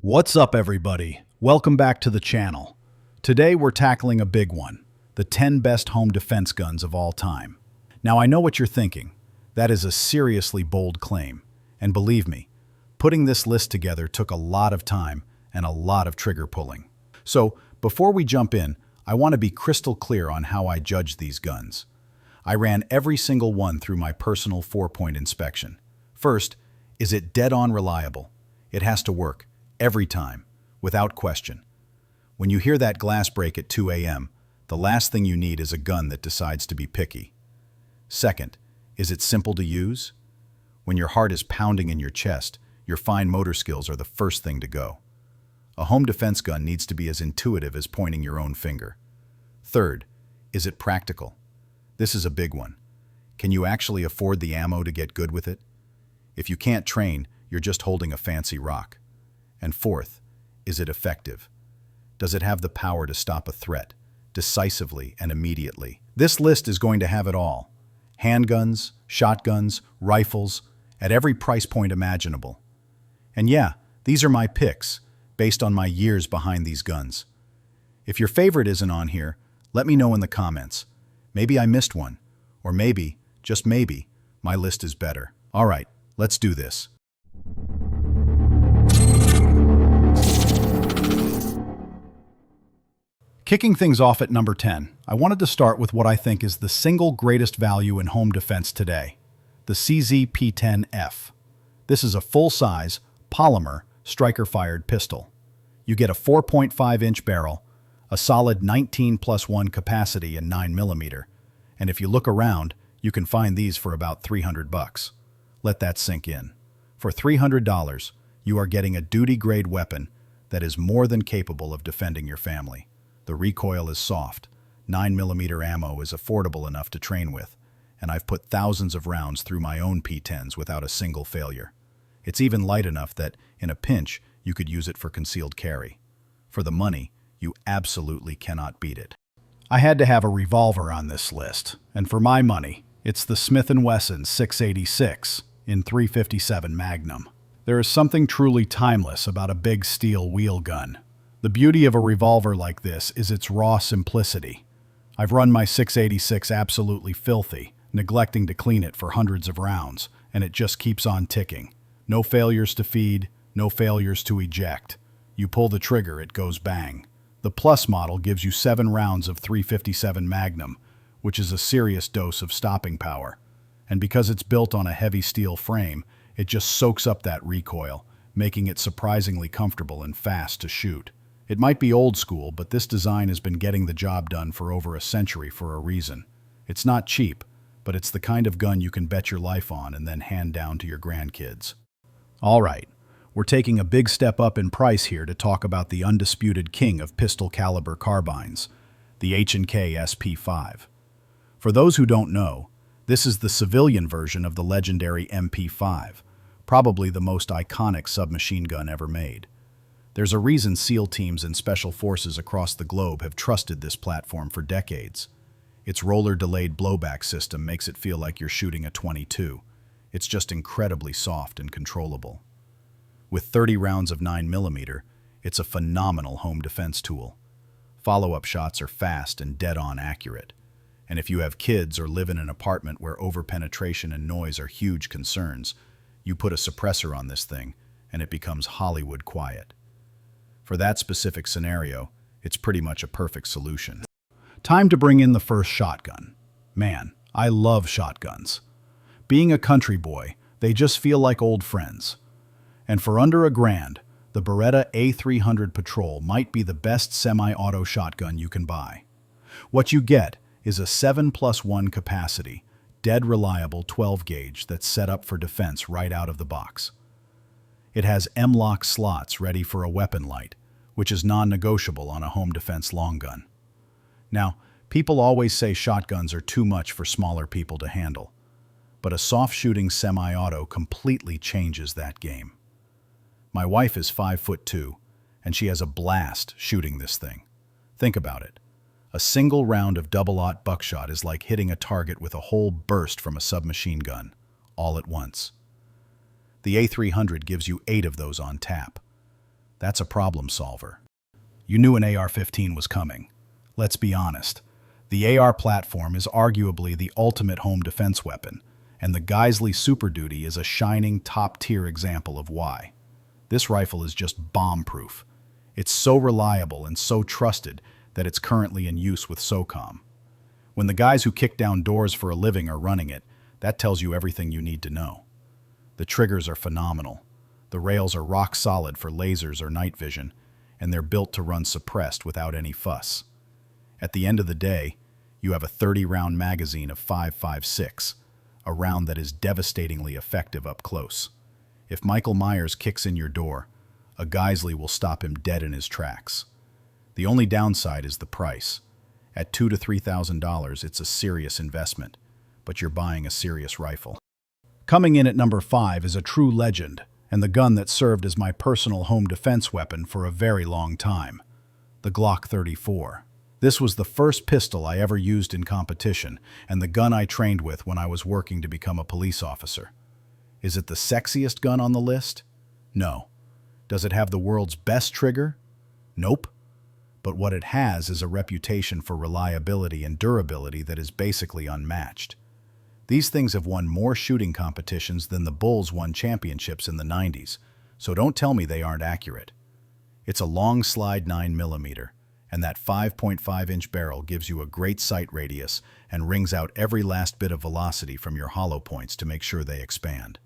What's up, everybody? Welcome back to the channel. Today we're tackling a big one, the 10 best home defense guns of all time. Now I know what you're thinking. That is a seriously bold claim. And believe me, putting this list together took a lot of time and a lot of trigger pulling. So before we jump in, I want to be crystal clear on how I judge these guns. I ran every single one through my personal 4-point inspection. First, is it dead-on reliable? It has to work. Every time, without question. When you hear that glass break at 2 a.m., the last thing you need is a gun that decides to be picky. Second, is it simple to use? When your heart is pounding in your chest, your fine motor skills are the first thing to go. A home defense gun needs to be as intuitive as pointing your own finger. Third, is it practical? This is a big one. Can you actually afford the ammo to get good with it? If you can't train, you're just holding a fancy rock. And fourth, is it effective? Does it have the power to stop a threat, decisively and immediately? This list is going to have it all. Handguns, shotguns, rifles, at every price point imaginable. And yeah, these are my picks, based on my years behind these guns. If your favorite isn't on here, let me know in the comments. Maybe I missed one, or maybe, just maybe, my list is better. All right, let's do this. Kicking things off at number 10, I wanted to start with what I think is the single greatest value in home defense today, the CZ-P10F. This is a full-size, polymer, striker-fired pistol. You get a 4.5-inch barrel, a solid 19+1 capacity in 9mm, and if you look around, you can find these for about $300. Let that sink in. For $300, you are getting a duty-grade weapon that is more than capable of defending your family. The recoil is soft, 9mm ammo is affordable enough to train with, and I've put thousands of rounds through my own P10s without a single failure. It's even light enough that, in a pinch, you could use it for concealed carry. For the money, you absolutely cannot beat it. I had to have a revolver on this list, and for my money, it's the Smith & Wesson 686 in .357 Magnum. There is something truly timeless about a big steel wheel gun. The beauty of a revolver like this is its raw simplicity. I've run my 686 absolutely filthy, neglecting to clean it for hundreds of rounds, and it just keeps on ticking. No failures to feed, no failures to eject. You pull the trigger, it goes bang. The Plus model gives you 7 rounds of .357 Magnum, which is a serious dose of stopping power. And because it's built on a heavy steel frame, it just soaks up that recoil, making it surprisingly comfortable and fast to shoot. It might be old school, but this design has been getting the job done for over a century for a reason. It's not cheap, but it's the kind of gun you can bet your life on and then hand down to your grandkids. All right, we're taking a big step up in price here to talk about the undisputed king of pistol caliber carbines, the H&K SP5. For those who don't know, this is the civilian version of the legendary MP5, probably the most iconic submachine gun ever made. There's a reason SEAL teams and special forces across the globe have trusted this platform for decades. Its roller-delayed blowback system makes it feel like you're shooting a .22. It's just incredibly soft and controllable. With 30 rounds of 9mm, it's a phenomenal home defense tool. Follow-up shots are fast and dead-on accurate. And if you have kids or live in an apartment where overpenetration and noise are huge concerns, you put a suppressor on this thing, and it becomes Hollywood quiet. For that specific scenario, it's pretty much a perfect solution. Time to bring in the first shotgun. Man, I love shotguns. Being a country boy, they just feel like old friends. And for under $1,000, the Beretta A300 Patrol might be the best semi-auto shotgun you can buy. What you get is a 7+1 capacity, dead reliable 12-gauge that's set up for defense right out of the box. It has M-lock slots ready for a weapon light, which is non-negotiable on a home defense long gun. Now, people always say shotguns are too much for smaller people to handle, but a soft-shooting semi-auto completely changes that game. My wife is 5'2", and she has a blast shooting this thing. Think about it. A single round of double-aught buckshot is like hitting a target with a whole burst from a submachine gun, all at once. The A300 gives you 8 of those on tap. That's a problem solver. You knew an AR-15 was coming. Let's be honest. The AR platform is arguably the ultimate home defense weapon, and the Geissele Super Duty is a shining top-tier example of why. This rifle is just bomb-proof. It's so reliable and so trusted that it's currently in use with SOCOM. When the guys who kick down doors for a living are running it, that tells you everything you need to know. The triggers are phenomenal. The rails are rock solid for lasers or night vision, and they're built to run suppressed without any fuss. At the end of the day, you have a 30-round magazine of 5.56, a round that is devastatingly effective up close. If Michael Myers kicks in your door, a Geissele will stop him dead in his tracks. The only downside is the price. At $2,000 to $3,000, it's a serious investment, but you're buying a serious rifle. Coming in at number 5 is a true legend, and the gun that served as my personal home defense weapon for a very long time, the Glock 34. This was the first pistol I ever used in competition, and the gun I trained with when I was working to become a police officer. Is it the sexiest gun on the list? No. Does it have the world's best trigger? Nope. But what it has is a reputation for reliability and durability that is basically unmatched. These things have won more shooting competitions than the Bulls won championships in the 90s, so don't tell me they aren't accurate. It's a long slide 9mm, and that 5.5-inch barrel gives you a great sight radius and wrings out every last bit of velocity from your hollow points to make sure they expand.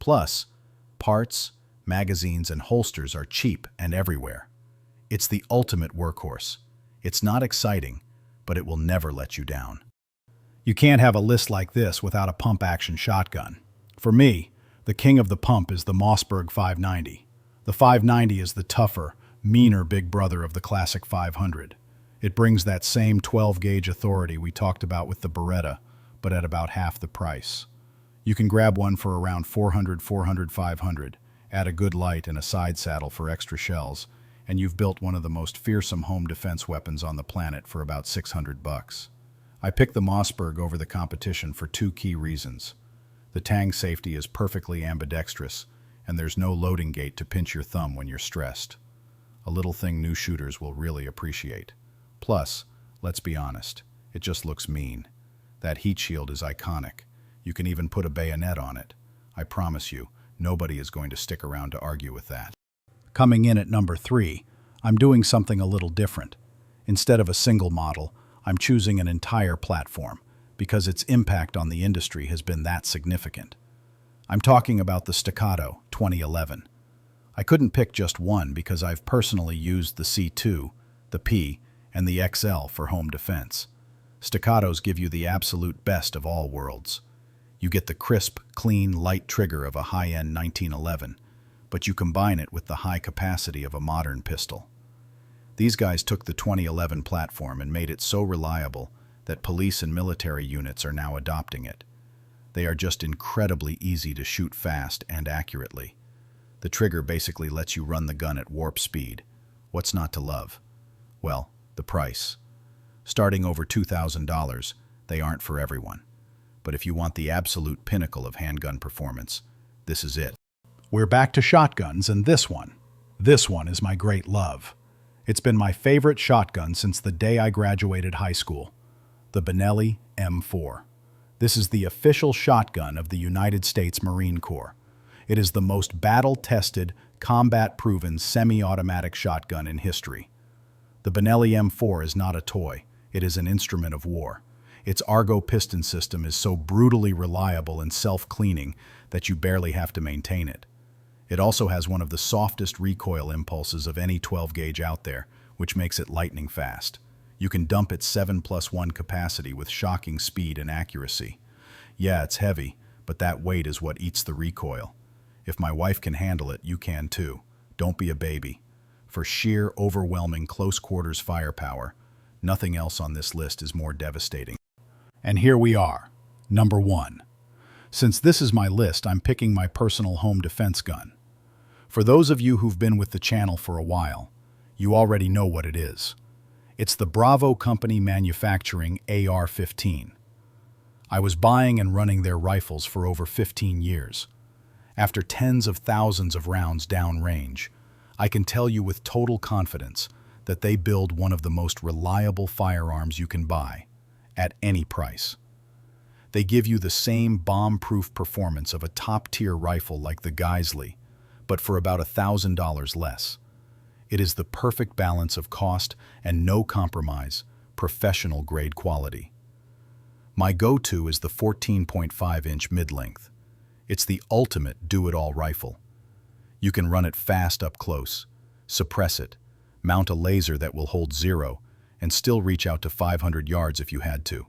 Plus, parts, magazines, and holsters are cheap and everywhere. It's the ultimate workhorse. It's not exciting, but it will never let you down. You can't have a list like this without a pump-action shotgun. For me, the king of the pump is the Mossberg 590. The 590 is the tougher, meaner big brother of the classic 500. It brings that same 12-gauge authority we talked about with the Beretta, but at about half the price. You can grab one for around $400, $500, add a good light and a side saddle for extra shells, and you've built one of the most fearsome home defense weapons on the planet for about $600. I picked the Mossberg over the competition for 2 key reasons. The tang safety is perfectly ambidextrous, and there's no loading gate to pinch your thumb when you're stressed. A little thing new shooters will really appreciate. Plus, let's be honest, it just looks mean. That heat shield is iconic. You can even put a bayonet on it. I promise you, nobody is going to stick around to argue with that. Coming in at number 3, I'm doing something a little different. Instead of a single model, I'm choosing an entire platform because its impact on the industry has been that significant. I'm talking about the Staccato 2011. I couldn't pick just one because I've personally used the C2, the P, and the XL for home defense. Staccatos give you the absolute best of all worlds. You get the crisp, clean, light trigger of a high-end 1911, but you combine it with the high capacity of a modern pistol. These guys took the 2011 platform and made it so reliable that police and military units are now adopting it. They are just incredibly easy to shoot fast and accurately. The trigger basically lets you run the gun at warp speed. What's not to love? Well, the price. Starting over $2,000, they aren't for everyone. But if you want the absolute pinnacle of handgun performance, this is it. We're back to shotguns, and this one is my great love. It's been my favorite shotgun since the day I graduated high school, the Benelli M4. This is the official shotgun of the United States Marine Corps. It is the most battle-tested, combat-proven semi-automatic shotgun in history. The Benelli M4 is not a toy. It is an instrument of war. Its Argo piston system is so brutally reliable and self-cleaning that you barely have to maintain it. It also has one of the softest recoil impulses of any 12-gauge out there, which makes it lightning fast. You can dump its 7+1 capacity with shocking speed and accuracy. Yeah, it's heavy, but that weight is what eats the recoil. If my wife can handle it, you can too. Don't be a baby. For sheer, overwhelming close-quarters firepower, nothing else on this list is more devastating. And here we are, number 1. Since this is my list, I'm picking my personal home defense gun. For those of you who've been with the channel for a while, you already know what it is. It's the Bravo Company manufacturing AR-15. I was buying and running their rifles for over 15 years. After tens of thousands of rounds downrange, I can tell you with total confidence that they build one of the most reliable firearms you can buy, at any price. They give you the same bomb-proof performance of a top-tier rifle like the Geissele, but for about $1,000 less. It is the perfect balance of cost and no compromise, professional-grade quality. My go-to is the 14.5-inch mid-length. It's the ultimate do-it-all rifle. You can run it fast up close, suppress it, mount a laser that will hold 0, and still reach out to 500 yards if you had to.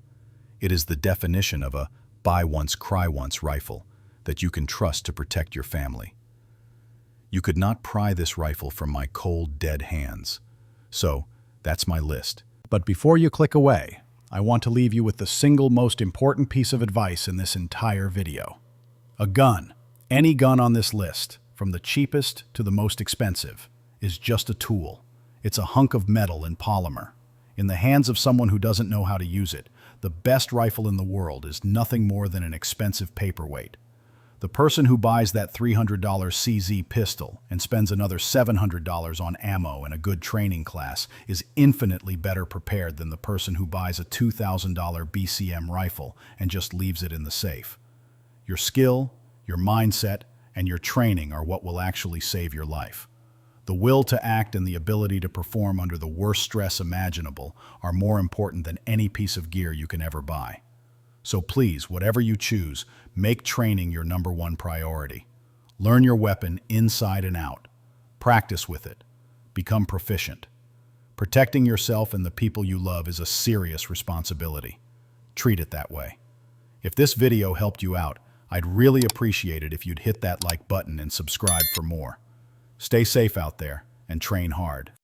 It is the definition of a buy once, cry once rifle that you can trust to protect your family. You could not pry this rifle from my cold, dead hands. So, that's my list. But before you click away, I want to leave you with the single most important piece of advice in this entire video. A gun, any gun on this list, from the cheapest to the most expensive, is just a tool. It's a hunk of metal and polymer. In the hands of someone who doesn't know how to use it, the best rifle in the world is nothing more than an expensive paperweight. The person who buys that $300 CZ pistol and spends another $700 on ammo and a good training class is infinitely better prepared than the person who buys a $2,000 BCM rifle and just leaves it in the safe. Your skill, your mindset, and your training are what will actually save your life. The will to act and the ability to perform under the worst stress imaginable are more important than any piece of gear you can ever buy. So please, whatever you choose, make training your #1 priority. Learn your weapon inside and out. Practice with it. Become proficient. Protecting yourself and the people you love is a serious responsibility. Treat it that way. If this video helped you out, I'd really appreciate it if you'd hit that like button and subscribe for more. Stay safe out there and train hard.